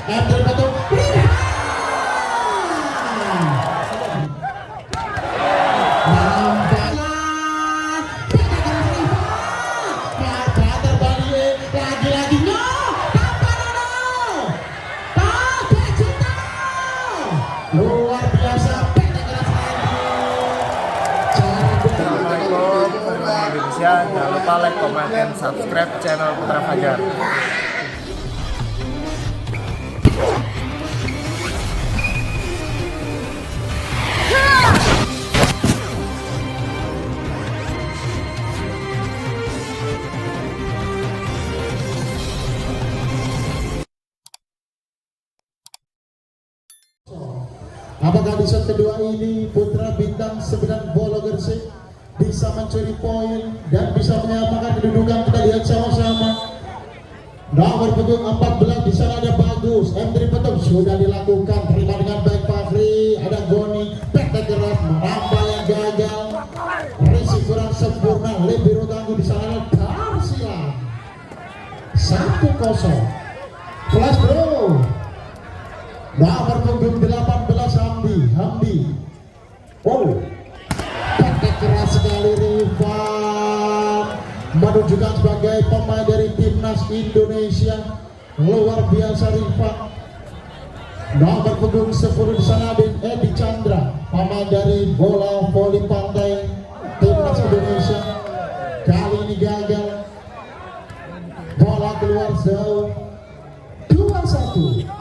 Emre Betul. Luar biasa. Assalamualaikum warahmatullahi Indonesia. Jangan lupa like, comment, dan subscribe channel Putra Fajar. Apakah di set kedua ini Putra Bintang 9 Bolo Gresik bisa mencuri poin dan bisa menyamakan kedudukan? Kita lihat sama-sama. Nomor punggung 14 di sana ada Bagus. Emre Betul sudah dilakukan, terima dengan baik Fahri. Ada Goni, peta keras menambah yang gagal. Risi kurang sempurna, lebih tangguh di sana ada Darsilan. 1-0. Flash bro. Nomor punggung 18 Hamdi. Oh, pakai keras sekali Rifan, menunjukkan sebagai pemain dari timnas Indonesia. Luar biasa Rifan. Nomor punggung 10 di sana Edi Chandra, pemain dari bola voli pantai timnas Indonesia. Kali ini gagal, bola keluar jauh. 2-1.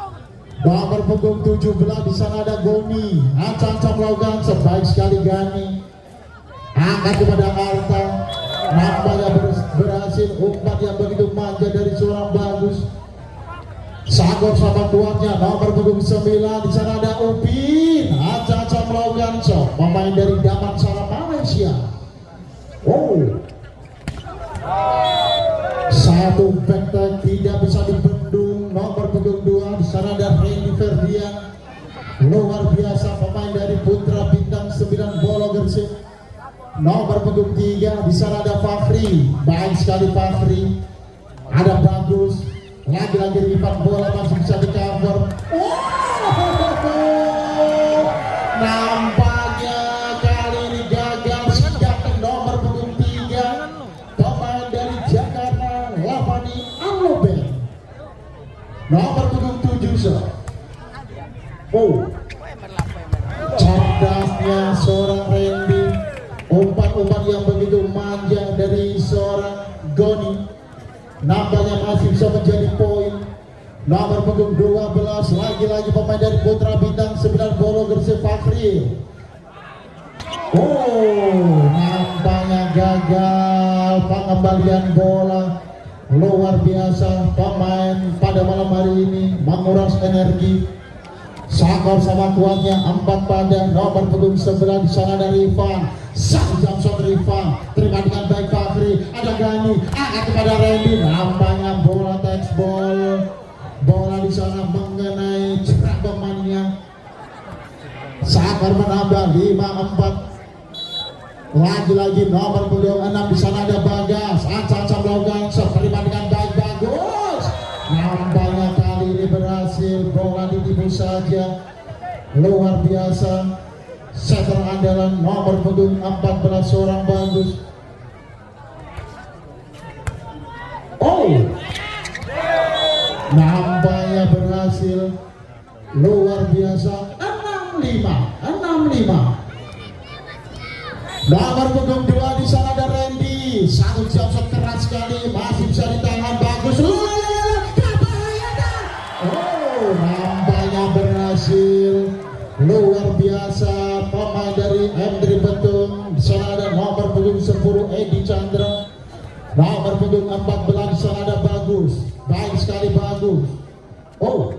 Nomor punggung 17 di sana ada Goni. Ancam-ancam melakukan sebaik sekali Gani. Angkat kepada Arta. Nampaknya berhasil umpan yang begitu manja dari seorang Bagus. Sagor sama kuatnya. Nomor punggung 9 di sana ada Upin. Ancam-ancam melakukan pemain dari Damansara Malaysia. Oh, satu back tidak bisa dibendung. Nomor punggung 2 di sana ada Randy Ferdian. Luar biasa pemain dari Putra Bintang 9 Bolo Gresik. Nomor punggung 3 di sana ada Fahri. Baik sekali Fahri. Ada Bagus. Lagi-lagi Rifan, bola masih bisa di cover. Nampaknya kali ini gagal. Datang nomor punggung 3 pemain dari Jakarta, Lavani Aloben. Nomor punggung 7 Oh, cerdasnya seorang Randy. Umpan-umpan yang begitu manja dari seorang Goni. Nampaknya masih bisa menjadi poin. Nomor punggung 12 lagi-lagi pemain dari Putra Bintang 9 Bolo Gresik Fahri. Oh, nampaknya gagal pengembalian bola. Luar biasa pemain pada malam hari ini menguras energi. Sakor sama kuatnya 4 pada nomor punggung 11 di sana dari Rifan. Satu jam shot Rifan, terima dengan baik Fahri. Ada Gani, angkat kepada Randy. Nampaknya bola touch ball. Bola di sana mengenai cerak pemainnya. Sakor menambah 5-4. Lagi-lagi nomor punggung 6 di sana ada Bagas. Ancam-ancam melakukan terima dengan baik Bagus. Nampaknya kali ini berhasil, bola ditipu saja. Luar biasa. Setter andalan nomor punggung 14 seorang Bagus. Oh, nampaknya berhasil. Luar biasa. 6-5. Nomor punggung 2 di sana ada Randy. Satu jam shot keras sekali, masih bisa ditahan Bagus. Oh, nampaknya berhasil. Luar biasa pemain dari Emre Betul. Di sana ada nomor punggung 10 Edi Chandra. Nomor punggung 14 di sana ada Bagus. Baik sekali Bagus. Oh,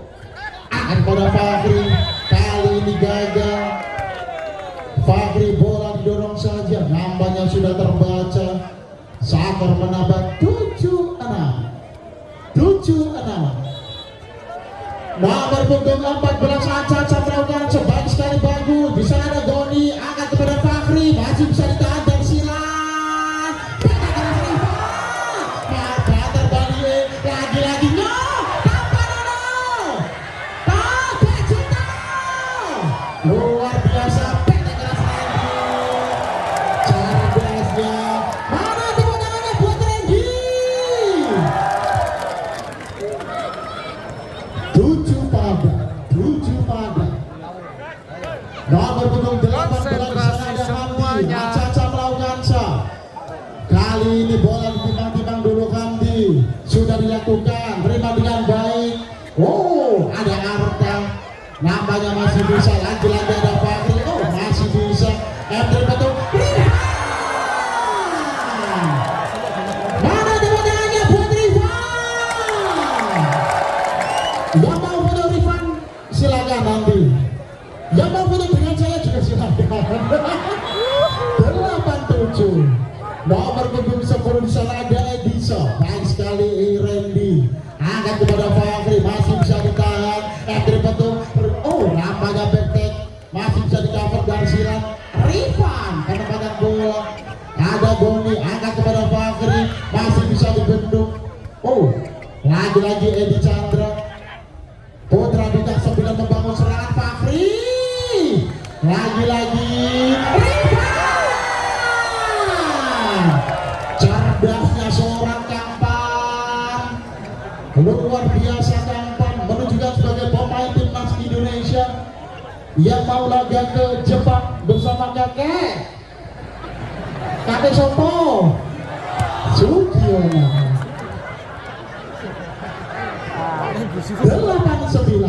akan pada Fahri. Kali ini gagal. Fahri bola didorong saja. Nampaknya sudah terbaca. Sakor menambah 7-6. Nomor punggung 14 Ancam melakukan sebaik sekali Bagus. Di sana ada Goni, angkat kepada Fahri, masih bisa ditahan dari Silan. Lagi-lagi 7 pada nomor punggung 8 Konsentrasi ada Hamdi semuanya. Caca melakukan sah. Kali ini bola ditimbang-timbang dulu Hamdi, sudah dilakukan, terima dengan baik. Oh, ada Arta, namanya masih bisa, lagi-lagi ada Fakri, oh masih bisa. Betul. Mana teman-temannya buat Rifan? Yang mau foto Rifan silakan nanti. Yang mau foto dengan saya juga silakan. 87 nomor punggung 10 di sana ada Edisa, baik sekali Randy, angkat kepada Fakri, masih bisa ditahan. Betul. Oh, nampaknya backpack masih bisa di cover dari silang Rifan, penempatan bola. Ada Goni, angkat kepada Fakri, masih bisa dibendung. Oh, lagi-lagi Edi Chandra, Putra Bintang 9 membangun serangan Fakri, lagi-lagi Rifan. Cerdasnya seorang Kampan, luar biasa Kampan, menunjukkan sebagai pemain timnas Indonesia yang mau laga ke Jepang bersama kakek Sopo Sugiono. 89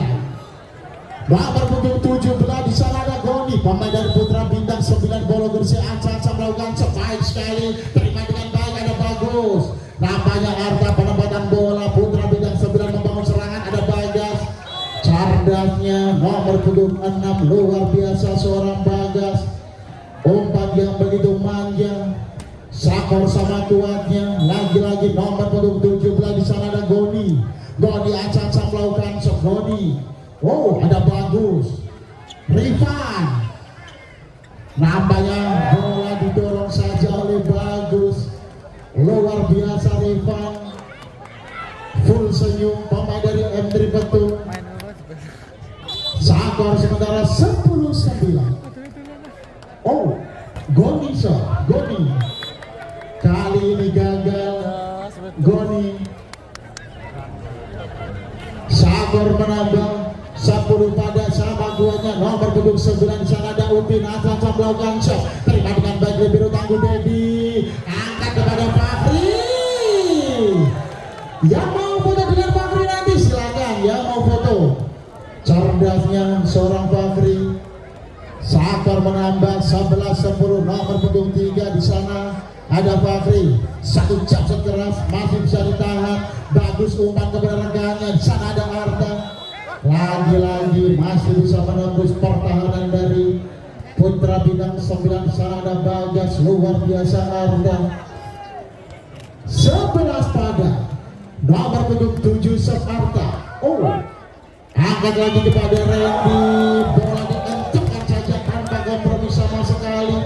nomor punggung 17 di sana ada Goni, pemain dari Putra Bintang 9 Bolo Gresik. Aca melakukan sebaik sekali, terima dengan baik, ada bagus. Nampaknya Arta, penempatan bola Putra Bintang 9 membangun serangan, ada Bagas. Cerdasnya nomor punggung 6, luar biasa seorang Bagas, umpan yang begitu manja, sakor sama kuatnya. Lagi-lagi nomor punggung 17 di sana ada Goni Aca melakukan Goni. Oh, ada bagus Rifan, nampaknya bola didorong saja oleh Bagus, luar biasa Rifan, full senyum pemain dari M3 Betul. Sakor sementara 10-9. Oh, Goni kali ini gagal. Goni Sakor menambah 10 pada sama duanya. Nomor punggung 9 di sana ada Upin, Aca melakukan shot, terima dengan baik biru tangguh Dedi, angkat kepada Fakri. Yang mau foto dengan Fakri nanti silakan, yang mau foto. Cerdasnya seorang Fakri. Sakor menambah 11-10, nomor punggung 3 di sana ada Fakri. Satu capsut keras masih bisa ditahan, bagus umpan kepada rekannya. Di sana ada Arta, lagi-lagi masih bisa menembus pertahanan dari Putra Bintang 9. Di sana ada Bagas, luar biasa Arta. 11 pada nomor punggung 7 Arta. Oh, angkat lagi kepada Randy, bola dikencangkan saja tanpa kompromi sama sekali.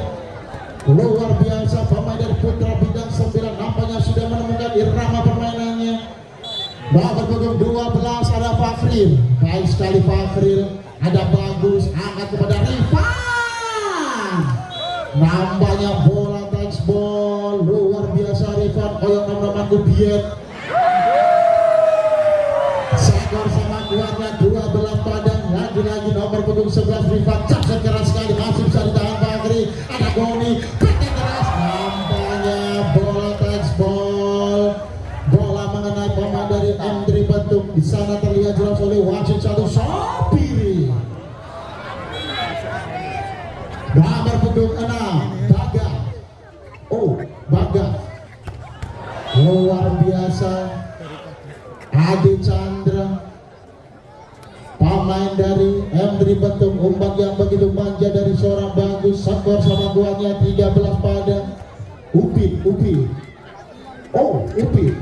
Luar biasa pemain dari Putra Bintang 9, nampaknya sudah menemukan irama permainannya. Nomor punggung 12 ada Fakri, baik sekali Fakri, ada bagus, angkat kepada Rifan, nampaknya bola touch ball, luar biasa Rifan, koyok nama Kubiet. Sakor sama kuatnya 12 padang, lagi-lagi nomor punggung 11 Rifan, capsut keras sekali, masih bisa ditahan Fakri. Ada Goni, petik keras, nampaknya bola touch ball, bola mengenai pemain dari M3 Betung. Di sana terlihat jelas oleh wasit satu Sopiri. Nomor punggung 6 Bagas. Oh, Bagas, luar biasa. Adi Chandra, pemain dari M3 Betung, umpan yang begitu manja dari seorang Bagus. Skor sama kuatnya 13 pada Upin. Oh, Upin,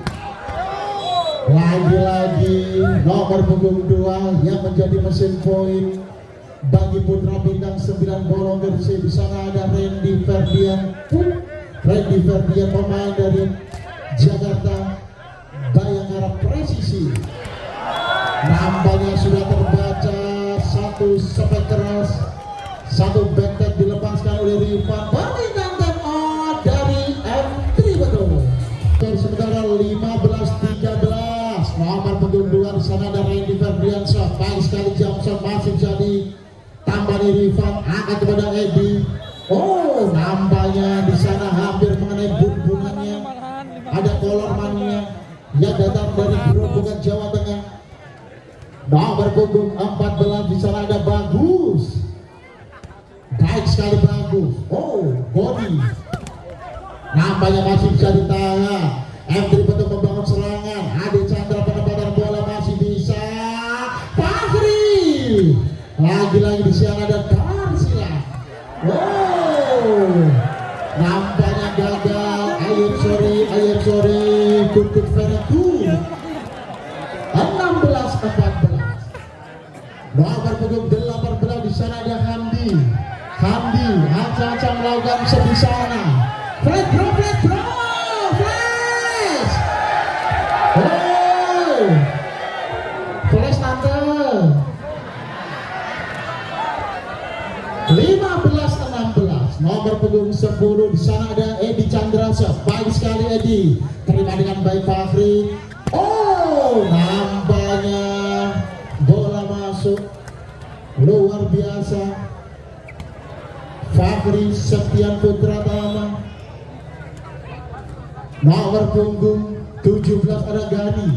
lagi-lagi nomor punggung 2 yang menjadi mesin poin bagi Putra Bintang 9 Bolo Gresik. Di sana ada Randy Ferdian, pemain dari Jakarta Bayangkara Presisi. Nampaknya sudah terbaca, satu sepet keras, satu backtag dilepaskan oleh Rifan. Permintaan out dari M3 Betul. Sementara 15-13, nomor punggung 2 di sana ada Randy Ferdian. Ferdiansyah, baik sekali Jamson, masih bisa ditambah di Rifan, angkat kepada Edi. Oh, nampaknya di sana hampir mengenai bun-bunannya. Ada kolor mania yang datang dari Gerobokan Jawa Tengah. Nomor punggung 14 di sana ada Bagus. Baik sekali Bagus. Oh, body. Nampaknya masih bisa ditahan. M3 bentuk membangun serangan. Ade Chandra penempatan bola masih bisa. Fahri. Lagi-lagi di sana ada Karsila. Wow. Nampaknya gagal. Ayam sorry. Good very good. 16-14. Nomor punggung 18 di sana ada Hamdi. Acang melakukan di sana. Flash. Oh, flash tante. 15-16. Nomor punggung 10 di sana ada Edi Chandrasa. Baik sekali Edi. Terima dengan baik Fahri. Oh, nampaknya bola masuk. Luar biasa. Fahri Septian Putra Tama. Nomor punggung 17 ada Gani.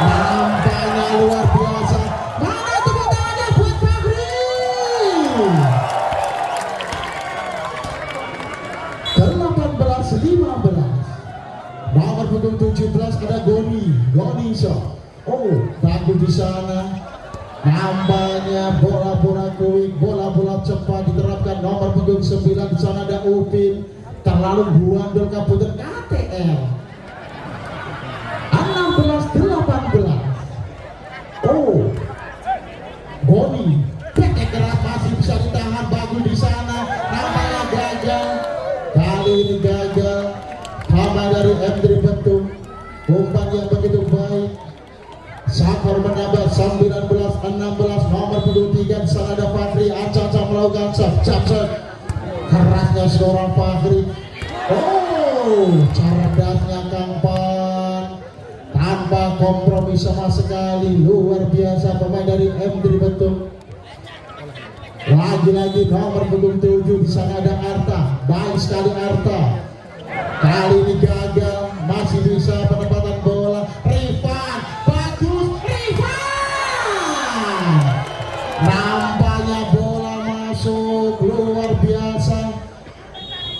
Nampaknya luar biasa. Mana tepuk tangannya buat Fahri. 18-15. Nomor punggung 17 ada Goni Show. Oh, bagus di sana. Nampaknya bola-bola quick, bola-bola cepat diterapkan. Nomor punggung 9 di sana ada Upin. Terlalu buandel kabupaten KTL. 16-18. Oh, Goni pakai keras masih bisa ditahan. Bagus di sana. Nampaknya gagal. Kali ini gagal. Sama dari M3 bentuk. Umpan yang begitu baik. Sakor menambah 19-16. Nomor punggung 3 di sana ada Fahri. Acang melakukan shot. Kerasnya seorang Fahri. Oh, cerdasnya Kang Pan tanpa kompromi sama sekali. Luar biasa pemain dari M3 bentuk. Lagi-lagi nomor punggung 7 di sana ada Arta. Baik sekali Arta. Kali ini gagal. Masih bisa penempatan bola. Rifan. Bagus Rifan. Nampaknya bola masuk. Luar biasa.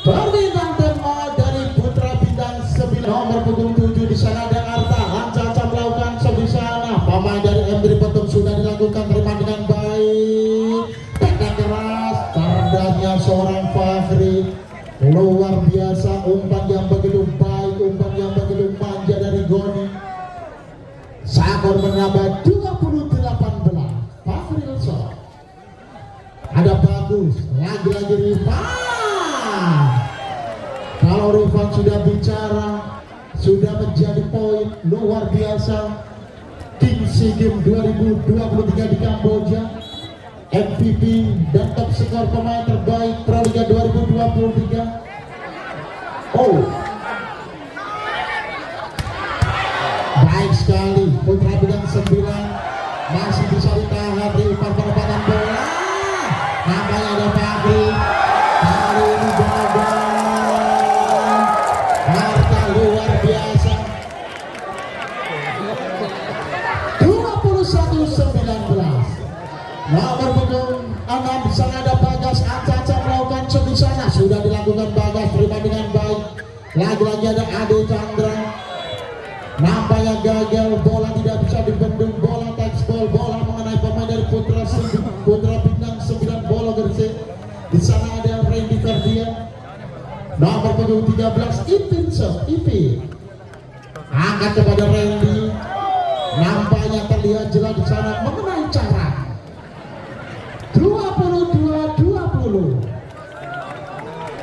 Perbintang tema dari Putra Bintang 9. Nomor punggung 7 di sana ada Arta. Lancar melakukan di sana. Pemain dari M3 bentuk sudah dilakukan. Terima dengan baik. Tekan keras. Cerdasnya seorang Fahri. Luar biasa. Umpan yang begitu baik. Umpan yang begitu manja dari Goni. Sakor menambah 20-18. Fahri Lso. Ada Bagus. Lagi-lagi Rifan. Kalau Rifan sudah bicara, sudah menjadi poin. Luar biasa. Tim SEA Games 2023 di Kamboja, MVP dan top skor pemain terbaik Proliga 2023. Oh, baik sekali. Putra Bintang 9 masih bisa ditahan di penempatan bola. Namanya ada Fahri. Kali ini gagal. Harta luar biasa. 21-19. Nomor punggung 6 di sana ada Bagas. Acang melakukan shot di sana. Sudah dilakukan Bagas. Terima dengan baik. Lagi-lagi ada Ade Chandra. Nampaknya gagal. Bola tidak bisa dibendung. Bola touch ball. Bola mengenai pemain dari Putra Bintang 9 bola Gresik. Di sana ada Randy Ferdian. Nomor punggung 13 Ipin. Angkat kepada Randy. Nampaknya terlihat jelas di sana mengenai cara. 22-20.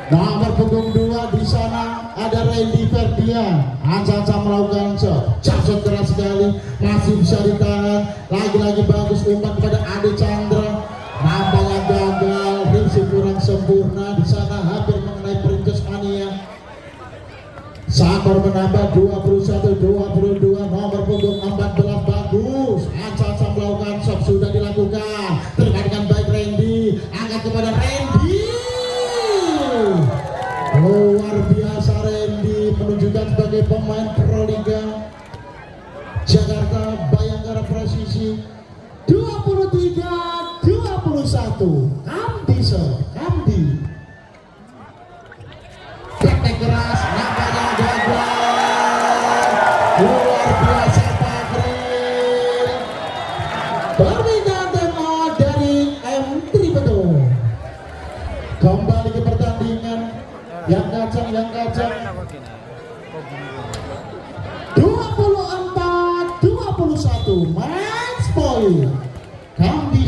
Nomor punggung 2 di sana ada Randy Ferdian. Acang melakukan shot keras sekali. Masih bisa ditahan. Lagi-lagi bagus umpan kepada Ade Chandra. Nampaknya gagal. Rinsi kurang sempurna. Di sana hampir mengenai Princess Mania. Sakor menambah 21-22. Nomor punggung 4 lambat belah bagus. Anca melakukan shot sudah dilakukan. Terima dengan baik Randy. Angkat kepada Randy. Luar biasa Randy menunjukkan sebagai pemain Proliga Jakarta Bayangkara Presisi 23-21. Kamdi praktek keras nampaknya gagal. Luar biasa Pagril. Permintaan timeout dari M3 betul. Kembali ke pertandingan yang kacang 24-21 match point. Kamdi